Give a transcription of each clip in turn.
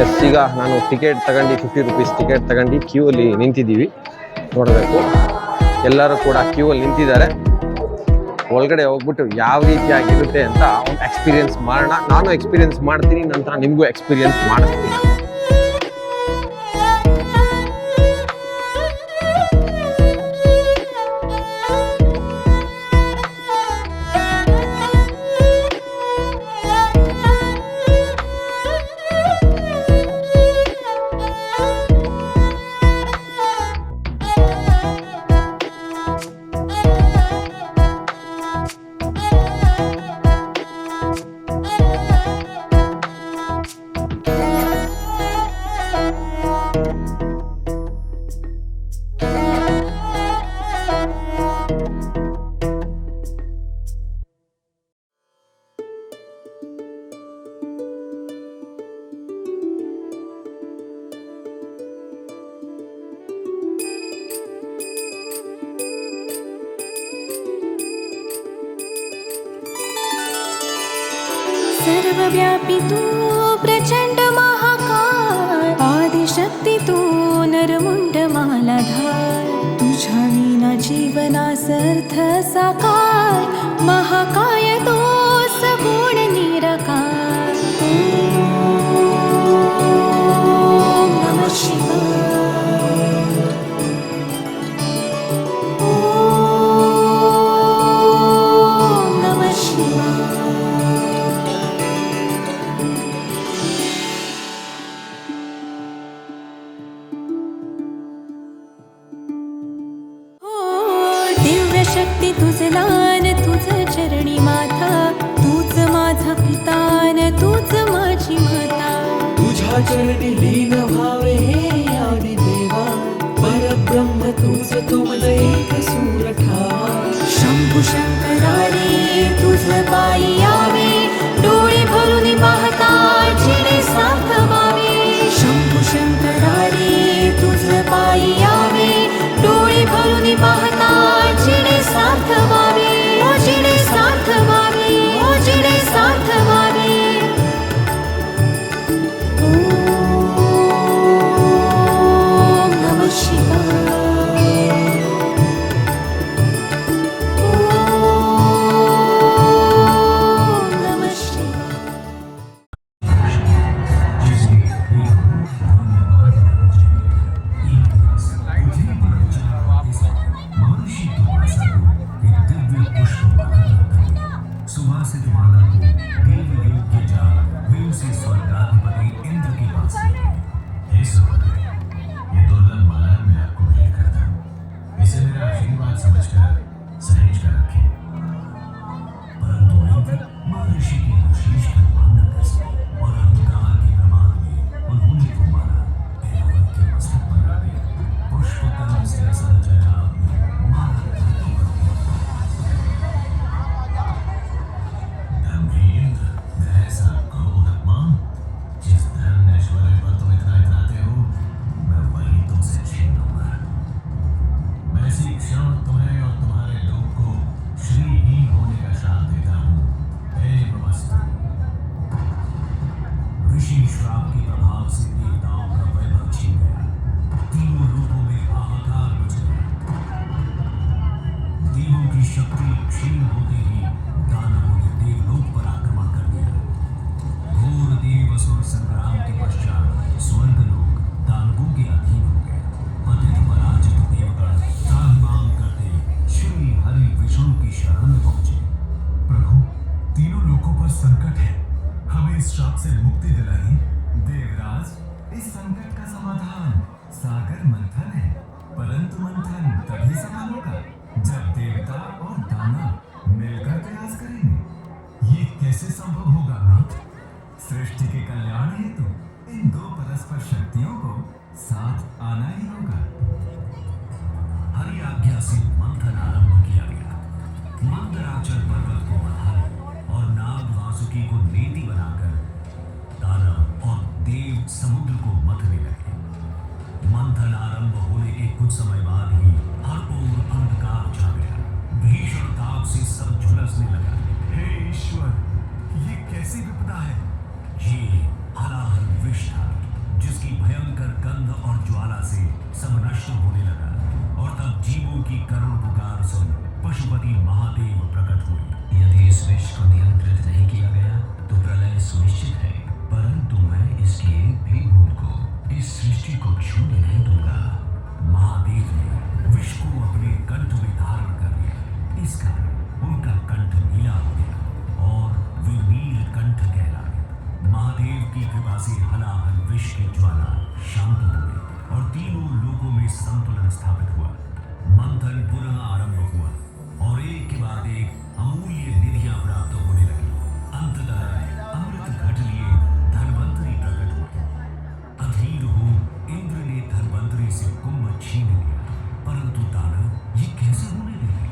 S ಈಗ ನಾನು ticket ತಗೊಂಡು 50 ರೂಪೀಸ್ ಟಿಕೆಟ್ ತಗೊಂಡು ಕ್ಯೂ ಅಲ್ಲಿ ನಿಂತಿದ್ದೀವಿ. ನೋಡಬೇಕು, ಎಲ್ಲರೂ ಕೂಡ ಕ್ಯೂ ಅಲ್ಲಿ ನಿಂತಿದ್ದಾರೆ. ಒಳಗಡೆ ಹೋಗ್ಬಿಟ್ಟು ಯಾವ ರೀತಿಯಾಗಿರುತ್ತೆ ಅಂತ ಒಂದು ಎಕ್ಸ್ಪೀರಿಯನ್ಸ್ ಮಾಡೋಣ. ನಾನು ಎಕ್ಸ್ಪೀರಿಯನ್ಸ್ ಮಾಡ್ತೀನಿ, ನಂತರ ನಿಮಗೂ ಎಕ್ಸ್ಪೀರಿಯನ್ಸ್ ಮಾಡಿಸ್ತೀನಿ. सर्वव्यापी तू प्रचंड महाकाय, आदिशक्ती तू नरमुंड मालाधार. तुझ्या विना जीवनास अर्थ साकार, महाकाय तो सगुण निराकार. ओम नमः शिवाय. ओम नमः शिवाय. शक्ती तुझ लान, तुझ चरणी माता, तूच माझा पितान, तूच माझी माता. तुझ्या चरणी लीन व्हावे हे आदि देवा, परब्रह्म तुझ तुमला एक सूर ठावा. शंभू शंकरारे तुझ पायी यावे, डोळे भरून पाहता जिने सार्थवावे. शंभू शंकरारे तुझ पायी यावे, डोळे भरून पाहता जिने सार्थवावे. ओ जिने सार्थवावे, ओ जिने सार्थवावे. ओम नमः शिवाय. ओम नमः शिवाय. सुवासित माला को देव योग्य जान, वे उसे स्वर्गाधिपति इंद्र के पास ले गए. हे सुभद्रे, ये दुर्लभ माला मैं आपको भेंट करता हूँ. इसे मेरा आशीर्वाद समझकर सहेज कर रखें. परंतु इंद्र महर्षि के आशीष का मान न कर सके और अहंकार के प्रमाद में उन्होंने को मारा ऐरावत के मस्तक पर रख दिया. पुष्पकर्ण से संजया माला श्राप के प्रभाव से देवताओं का वैभव छीन गया. तीनों लोगों में हाहाकार मच गया. देवों की शक्ति क्षीण होते ही दानवों ने देवलोक पर आक्रमण कर दिया. घोर देव असुर संग्राम के पश्चात स्वर्गलोक दानवों के अधीन हो गए. पतित पराजित देवगण त्राहिमाम करते श्री हरि विष्णु की शरण में पहुंचे. प्रभु, तीनों लोकों पर संकट है, हमें इस श्राप से मुक्ति दिलाइए. देवराज, इस संकट का समाधान सागर मंथन है, परंतु मंथन तभी सफल होगा जब देवता और दानव मिलकर प्रयास करेंगे. ये कैसे संभव होगा नाथ? सृष्टि के कल्याण हेतु इन दो परस्पर शक्तियों को साथ आना ही होगा. हरि आज्ञा से मंथन आरंभ किया गया. मंदराचल पर्वत को बंधा और नाग वासुकी को नेति बनाकर दानव और देव समुद्र को मथने लगे. मंथन आरंभ होने के कुछ समय बाद ही हर ओर अंधकार छा गया. भीषण ताप से सब झुलसने लगा. हे ईश्वर, ये कैसी विपदा है? ये हलाहल विष था. जिसकी भयंकर गंध और ज्वाला से सब नष्ट होने लगा। और तब जीवों की करुण पुकार सुन पशुपति महादेव प्रकट हुए। यदि इस विष को नियंत्रित नहीं किया गया तो प्रलय सुनिश्चित है, परंतु मैं इसकी एक भी बूंद को इस सृष्टि को छूने नहीं दूंगा। महादेव ने विष को अपने कंठ में धारण कर लिया। इस कारण उनका कंठ नीला हो गया और वे नीलकंठ कहलाए। महादेव की कृपा से हलाहल विष की ज्वाला शांत हो गई और तीनों लोकों में संतुलन स्थापित हुआ। मंथन पुनः आरंभ हुआ और एक के बाद एक अमूल्य निधियां प्राप्त होने लगी। अंततः अमृत घट लिए धन्वंतरी प्रकट हुए। अधीर हो इंद्र ने धन्वंतरी से कुंभ छीन लिया, परंतु दानव ये कैसे होने देंगे?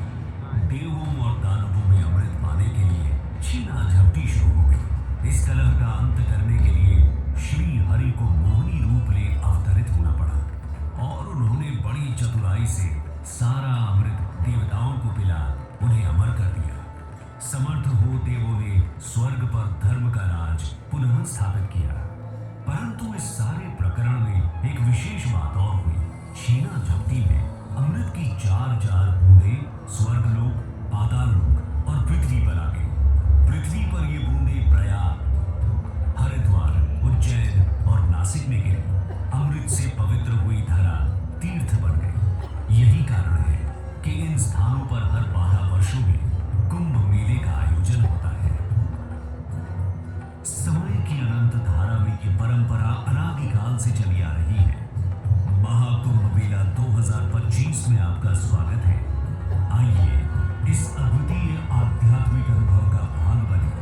देवों और दानवों में अमृत पाने के लिए छीना झपटी शुरू हो गई। इस कलह का अंत करने के लिए श्री हरि को मोहिनी रूप ले अवतरित होना पड़ा और उन्होंने बड़ी चतुराई से सारा अमृत देवताओं को पिला उन्हें अमर कर दिया। समर्थ हो देवों ने स्वर्ग पर धर्म का राज पुनः स्थापित किया। परंतु इस सारे प्रकरण में एक विशेष बात और हुई। छीना झपटी में अमृत की 4 बूंदें स्वर्गलोक, पाताललोक और पृथ्वी पर आ गई। पृथ्वी पर ये बूंदें प्रयाग, हरिद्वार, उज्जैन और नासिक में गिरी। अमृत से पवित्र हुई धरा तीर्थ बन गई। यही कारण है कि इन स्थानों पर हर 12 वर्षों में कुंभ मेले का आयोजन होता है। समय की अनंत धारा में ये परंपरा अनादिकाल से चली आ रही है। महाकुंभ मेला 2025 में आपका स्वागत है। आइए इस अद्वितीय आध्यात्मिक अनुभव का भाग बने।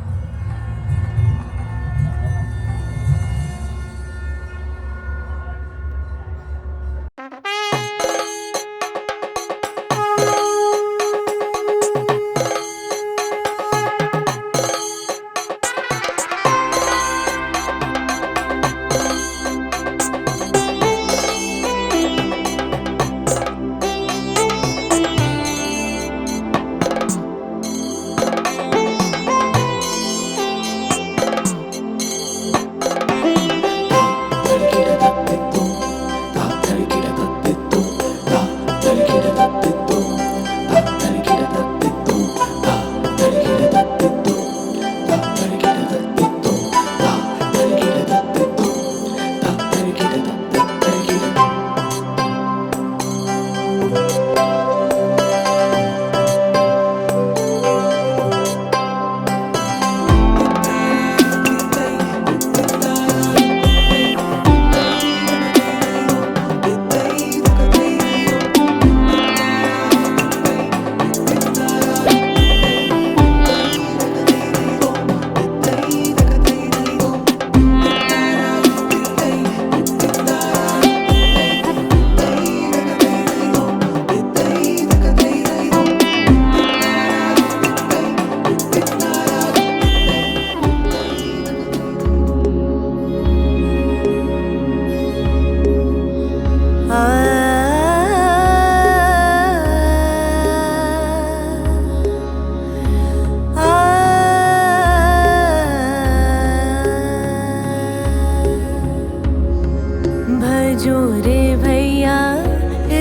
भजो रे भैया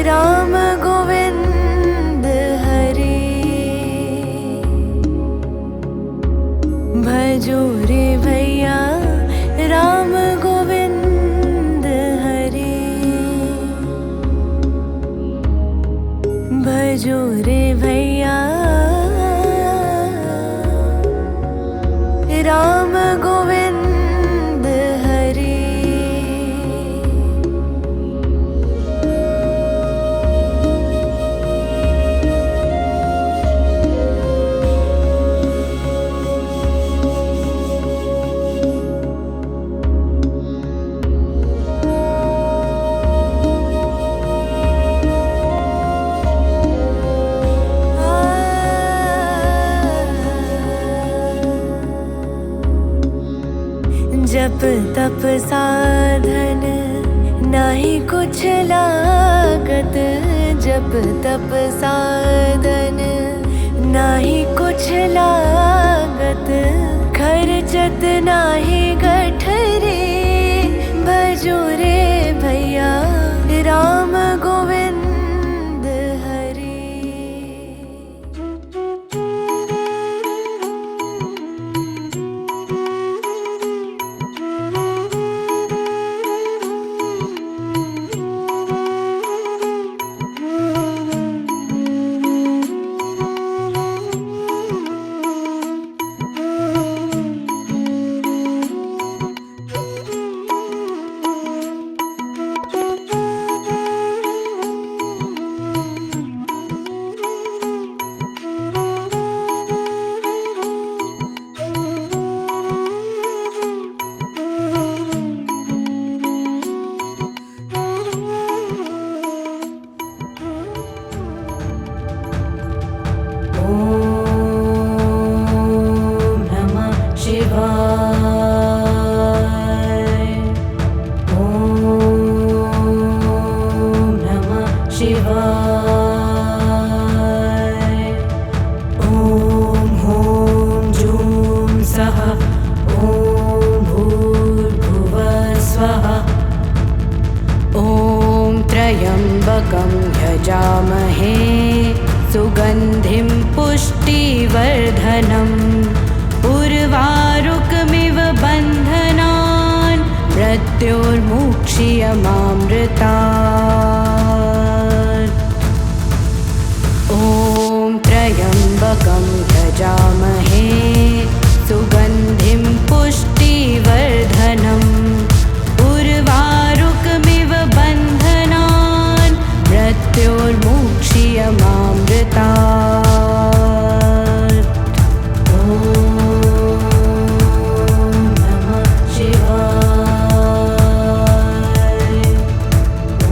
राम गोविंद हरे, भजो रे भैया राम गोविंद हरे, भजो रे भैया राम गोविंद हरे। जप तप साधन नाही कुछ लागत, जप तप साधन नाही कुछ लागत, खर्चत नाही गठरे, भजो रे स्वाहा ॐ त्र्यम्बकं यजामहे सुगन्धिं पुष्टिवर्धनम् उर्वारुकमिव बन्धनान् मृत्योर्मुक्षीयमामृतात् ॐ त्र्यम्बकं यजामहे सुगन्धिं पुष्टिवर्धनम् उर्वारुकमिव बन्धनान् मृत्योर्मुक्षीयमामृतात् ॐ नमः शिवाय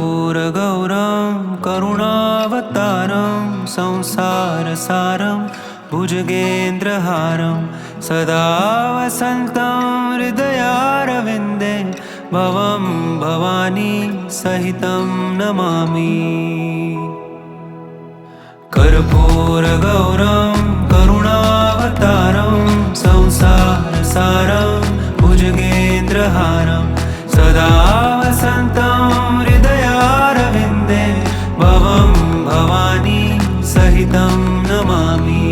कर्पूरगौरं करुणावतारं संसारसारं भुजगेन्द्रहारं सदा वसन्तं हृदयारविन्दे भवं भवानी सहितं नमामि कर्पूरगौरं करुणावतारं संसारसारं भुजगेन्द्रहारं सदा वसन्तं हृदयारविन्दे भवं भवानी सहितं नमामि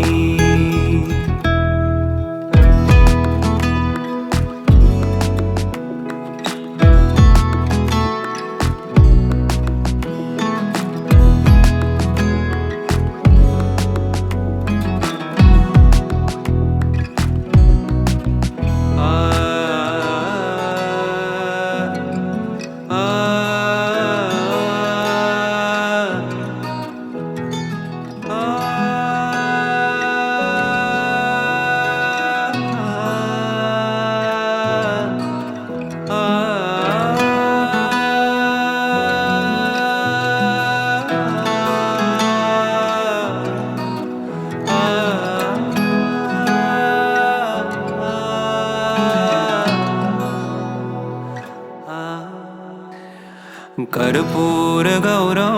कर्पूरगौरं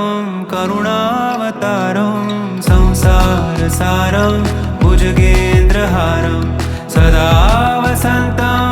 करुणावतारं संसारसारं भुजगेन्द्रहारं सदा वसन्तं